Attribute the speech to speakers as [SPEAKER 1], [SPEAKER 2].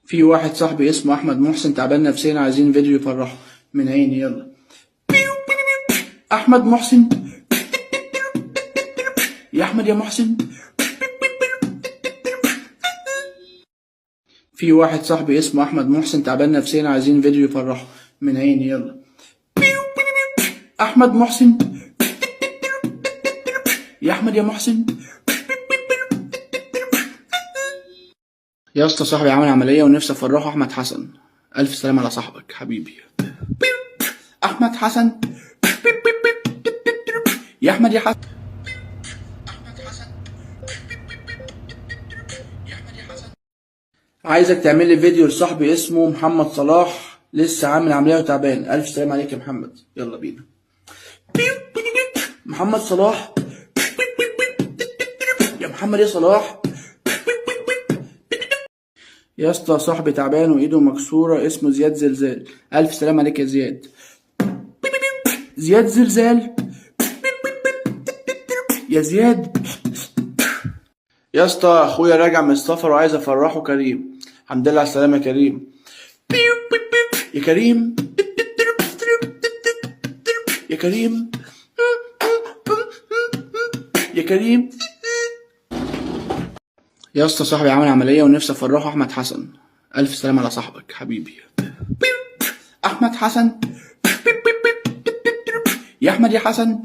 [SPEAKER 1] في واحد صاحبي اسمه احمد محسن تعبان نفسيا، عايزين فيديو يفرحه. من عيني يلا. احمد محسن، يا احمد يا محسن. في واحد صاحبي اسمه احمد محسن تعبان نفسيا، عايزين فيديو يفرحه. من عيني يلا. احمد محسن، يا احمد يا محسن. يا اسطى صاحبي عمل عمليه ونفسي افرحه. احمد حسن، الف سلامه على صاحبك حبيبي. احمد حسن، يا احمد يا حسن. عايزك تعمل لي فيديو لصاحبي اسمه محمد صلاح، لسه عامل عمليه وتعبان. الف سلام عليك يا محمد. يلا بينا. محمد صلاح، يا محمد يا صلاح. يا اسطى صاحبي تعبان وايده مكسوره، اسمه زياد زلزال. الف سلام عليك يا زياد. زياد زلزال، يا زياد. يا اسطى اخويا راجع من السفر وعايز افرحه. كريم، الحمد لله على السلامه يا كريم. يا كريم، يا كريم، يا كريم. يا اسطى صاحبي عمل عمليه ونفسي افرحه. احمد حسن، الف سلامه على صاحبك حبيبي. احمد حسن، يا احمد يا حسن.